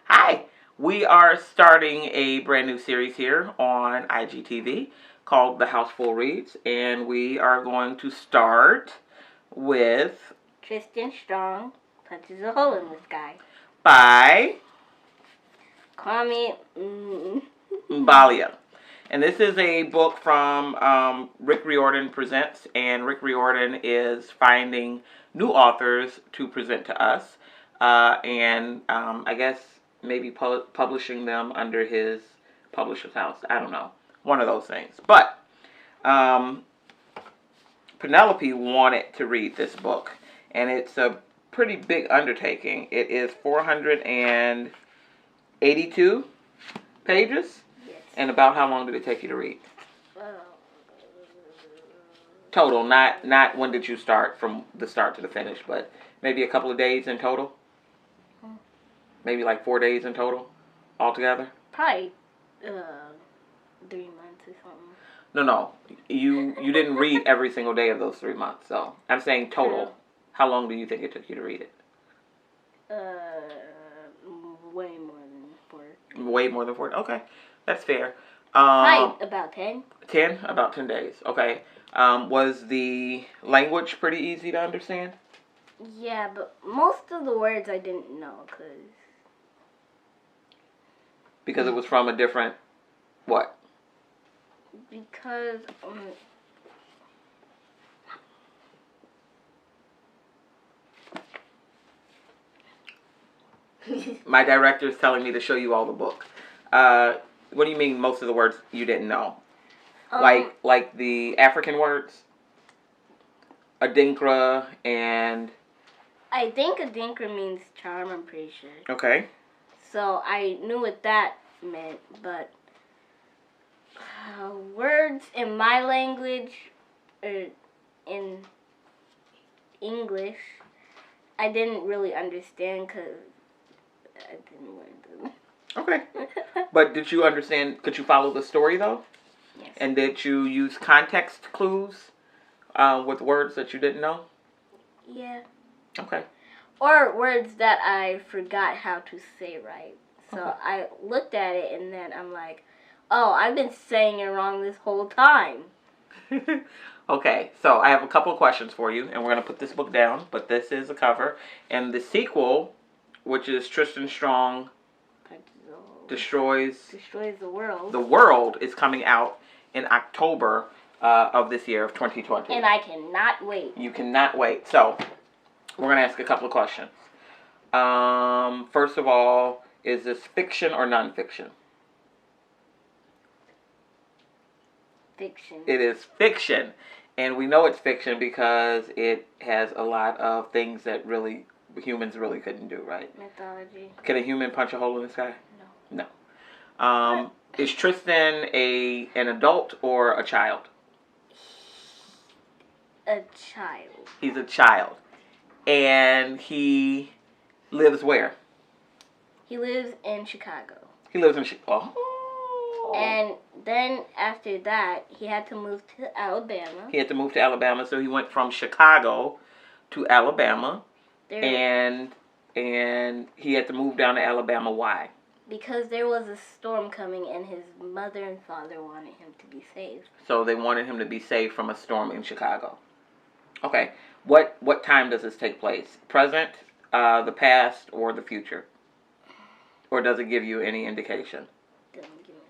Hi, we are starting a brand new series here on IGTV called The Houseful Reads, and we are going to start with Tristan Strong Punches a Hole in the Sky by Kwame Mbalia. And this is a book from Rick Riordan Presents, and Rick Riordan is finding new authors to present to us, and I guess maybe publishing them under his publisher's house. I don't know. One of those things. But Penelope wanted to read this book, and it's a pretty big undertaking. It is 482 pages. Yes. And about how long did it take you to read? Total, not when did you start from the start to the finish, but maybe a couple of days in total? Maybe like 4 days in total altogether? Probably 3 months or something. No. You didn't read every single day of those 3 months, so I'm saying total. Yeah. How long do you think it took you to read it? Way more than 4. Way more than 4? Okay, that's fair. Probably about 10. 10? About 10 days. Okay. Was the language pretty easy to understand? Yeah, but most of the words I didn't know, Because it was from a different, what? Because, My director is telling me to show you all the book. What do you mean most of the words you didn't know? Like the African words? Adinkra and... I think Adinkra means charm, I'm pretty sure. Okay. So I knew what that meant, but words in my language, or in English, I didn't really understand because I didn't learn them. Okay. But did you understand, could you follow the story though? Yes. And did you use context clues with words that you didn't know? Yeah. Okay. Or words that I forgot how to say right. So Okay. I looked at it and then I'm like, oh, I've been saying it wrong this whole time. Okay, so I have a couple of questions for you, and we're going to put this book down, but this is a cover. And the sequel, which is Tristan Strong Destroys the World. The World, is coming out in October of this year, of 2020. And I cannot wait. You cannot wait. So, we're going to ask a couple of questions. First of all, is this fiction or nonfiction? Fiction. It is fiction. And we know it's fiction because it has a lot of things that really humans really couldn't do, right? Mythology. Can a human punch a hole in the sky? No. No. Is Tristan an adult or a child? A child. He's a child. And he lives where? He lives in Chicago. He lives in Chicago. Oh. And then after that, he had to move to Alabama. He had to move to Alabama, so he went from Chicago to Alabama. And he had to move down to Alabama. Why? Because there was a storm coming and his mother and father wanted him to be saved. So they wanted him to be saved from a storm in Chicago. Okay. What time does this take place? Present, the past, or the future? Or does it give you any indication? Doesn't give me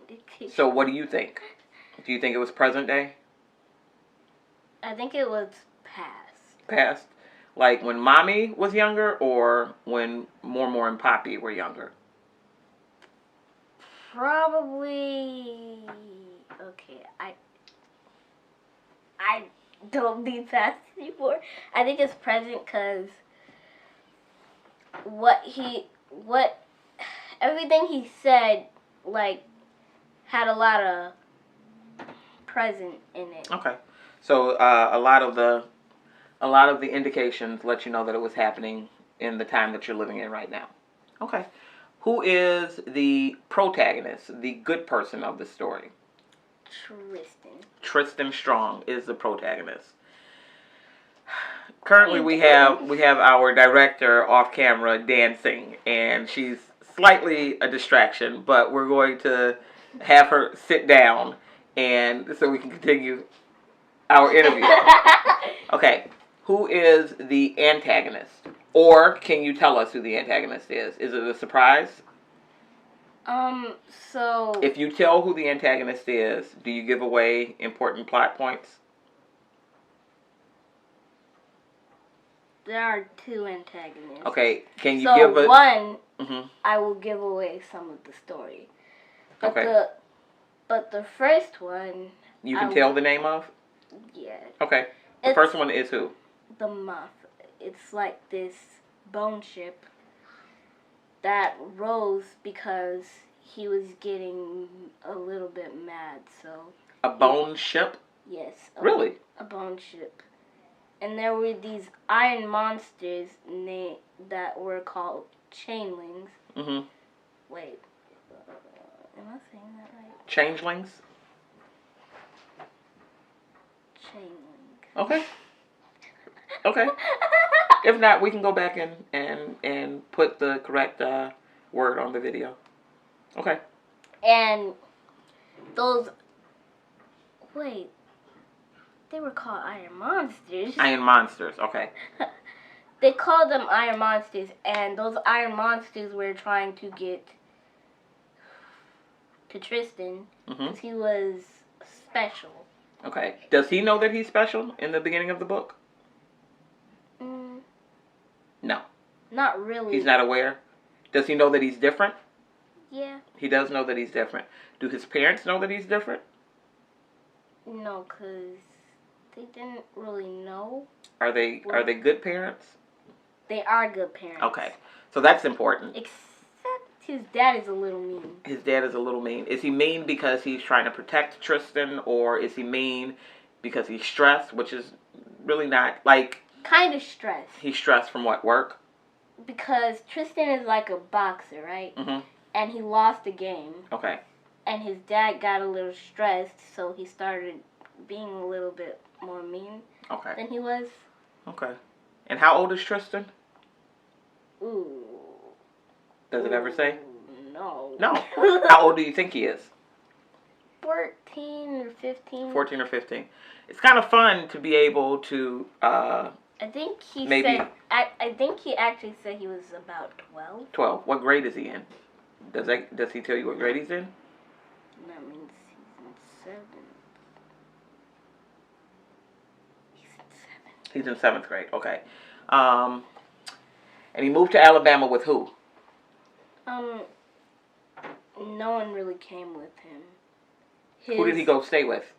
any indication. So what do you think? Do you think it was present day? I think it was past. Past? Like when Mommy was younger, or when Mormor and Poppy were younger? Probably. Okay, I don't need past anymore. I think it's present because everything he said, like, had a lot of present in it. Okay, so a lot of the indications let you know that it was happening in the time that you're living in right now. Okay. Who is the protagonist, the good person of the story? Tristan Strong is the protagonist. Currently, we have our director off camera dancing, and she's slightly a distraction, but we're going to have her sit down and so we can continue our interview. Okay, who is the antagonist? Or can you tell us who the antagonist is? Is it a surprise? So... If you tell who the antagonist is, do you give away important plot points? There are two antagonists. Okay, can you so give a... one, Mm-hmm. I will give away some of the story. But Okay. But the first one... You can tell the name of? Yeah. Okay. The first one is who? The Muff. It's like this bone ship that rose because he was getting a little bit mad, so... A bone ship? Yes. Really? A bone ship. And there were these iron monsters that were called chainlings. Mm-hmm. Wait. Am I saying that right? Changelings? Chainling. Okay. Okay. If not, we can go back and put the correct word on the video. Okay. And those... Wait. They were called iron monsters. Iron monsters, okay. They called them iron monsters, and those iron monsters were trying to get to Tristan because he was special. Okay. Does he know that he's special in the beginning of the book? No. Not really. He's not aware? Does he know that he's different? Yeah. He does know that he's different. Do his parents know that he's different? No, because they didn't really know. Are they good parents? They are good parents. Okay. So that's important. Except his dad is a little mean. His dad is a little mean. Is he mean because he's trying to protect Tristan, or is he mean because he's stressed, which is really not, like... Kind of stressed. He's stressed from what, work? Because Tristan is like a boxer, right? Mm-hmm. And he lost a game. Okay. And his dad got a little stressed, so he started being a little bit more mean than he was. Okay. And how old is Tristan? Ooh. Does it ever say? No. No. How old do you think he is? 14 or 15. 14 or 15. It's kind of fun to be able to... I think he maybe said... I think he actually said he was about 12. 12. What grade is he in? Does he tell you what grade he's in? That means he's in 7th. He's in 7th grade. Okay. And he moved to Alabama with who? No one really came with him. Who did he go stay with?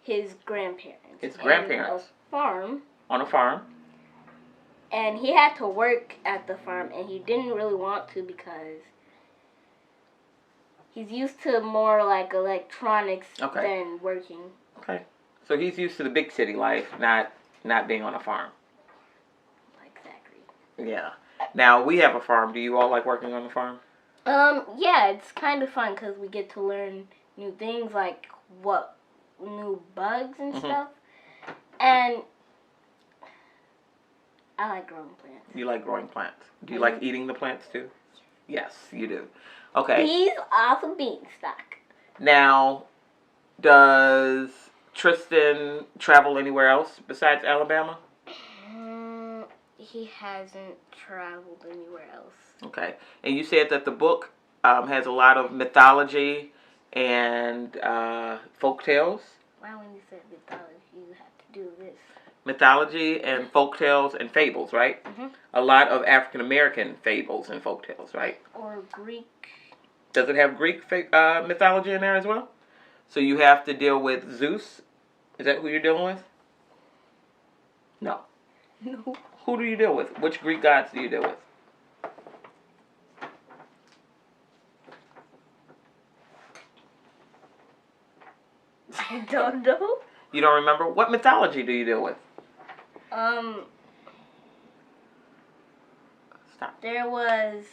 His grandparents. His grandparents. A farm. On a farm. And he had to work at the farm, and he didn't really want to because he's used to more like electronics than working. Okay. So he's used to the big city life, not being on a farm. Exactly. Yeah. Now, we have a farm. Do you all like working on the farm? Yeah, it's kind of fun because we get to learn new things, like new bugs and stuff. And I like growing plants. You like growing plants. Do you like eating the plants too? Yes, you do. Okay. He's off of beanstalk. Now, does Tristan travel anywhere else besides Alabama? He hasn't traveled anywhere else. Okay. And you said that the book has a lot of mythology and folk tales. Why when you said mythology, you have to do this? Mythology and folk tales and fables, right? Mm-hmm. A lot of African American fables and folk tales, right? Or Greek. Does it have Greek mythology in there as well? So you have to deal with Zeus? Is that who you're dealing with? No. No. Who do you deal with? Which Greek gods do you deal with? I don't know. You don't remember? What mythology do you deal with? Stop. There was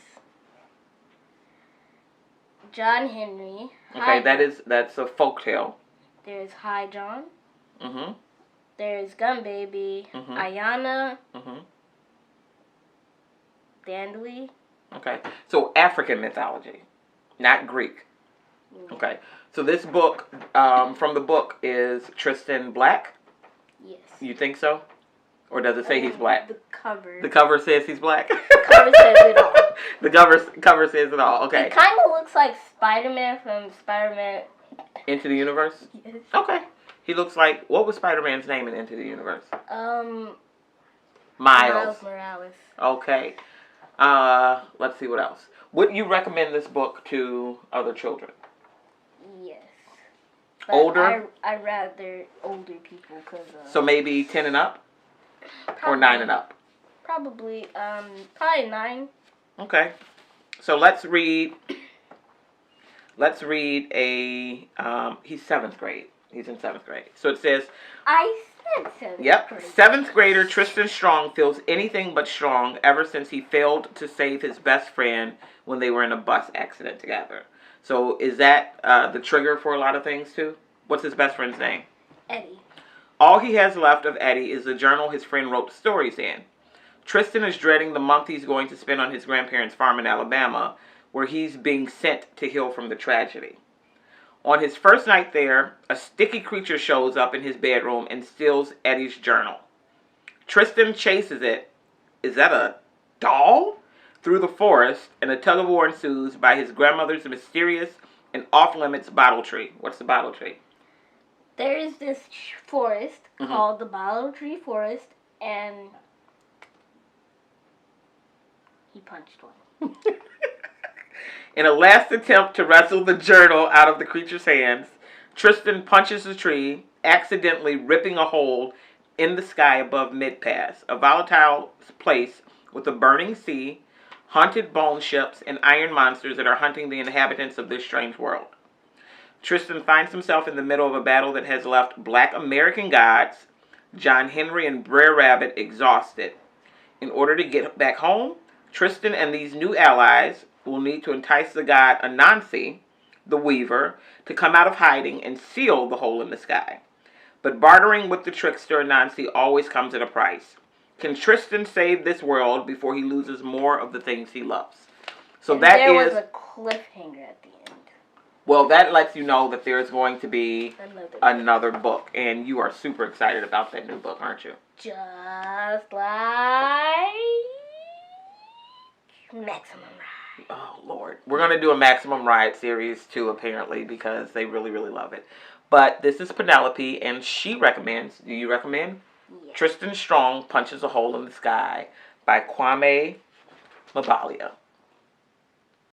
John Henry. Okay, that's a folk tale. There's High John. Mm-hmm. There's Gun Baby. Mm-hmm. Ayana. Mm-hmm. Dandelion. Okay. So African mythology, not Greek. Okay. So this book, from the book, is Tristan black? Yes. You think so? Or does it say he's black? The cover. The cover says he's black? The cover says it all. The cover says it all. Okay. It kind of looks like Spider-Man from Spider-Man. Into the Universe? Yes. Okay. He looks like, what was Spider-Man's name in Into the Universe? Miles Morales. Okay. Let's see what else. Would you recommend this book to other children? Yes. But Older? I'd rather older people because. So maybe 10 and up? Probably, or 9 and up? Probably 9. Okay. So let's read a, he's 7th grade. He's in 7th grade. So it says. I said 7th Yep. grade. 7th grader Tristan Strong feels anything but strong ever since he failed to save his best friend when they were in a bus accident together. So is that the trigger for a lot of things too? What's his best friend's name? Eddie. All he has left of Eddie is the journal his friend wrote stories in. Tristan is dreading the month he's going to spend on his grandparents' farm in Alabama, where he's being sent to heal from the tragedy. On his first night there, a sticky creature shows up in his bedroom and steals Eddie's journal. Tristan chases it, is that a doll? Through the forest, and a tug-of-war ensues by his grandmother's mysterious and off-limits bottle tree. What's the bottle tree? There is this forest called the Bottle Tree Forest, and he punched one. In a last attempt to wrestle the journal out of the creature's hands, Tristan punches the tree, accidentally ripping a hole in the sky above Mid-Pass, a volatile place with a burning sea, haunted bone ships, and iron monsters that are hunting the inhabitants of this strange world. Tristan finds himself in the middle of a battle that has left Black American gods, John Henry and Brer Rabbit, exhausted. In order to get back home, Tristan and these new allies will need to entice the god Anansi, the Weaver, to come out of hiding and seal the hole in the sky. But bartering with the trickster Anansi always comes at a price. Can Tristan save this world before he loses more of the things he loves? So and that there is... was a cliffhanger at the end. Well, that lets you know that there's going to be another book. And you are super excited about that new book, aren't you? Just like Maximum Ride. Oh, Lord. We're going to do a Maximum Ride series, too, apparently, because they really, really love it. But this is Penelope, and she recommends, do you recommend? Yes. Tristan Strong Punches a Hole in the Sky by Kwame Mbalia.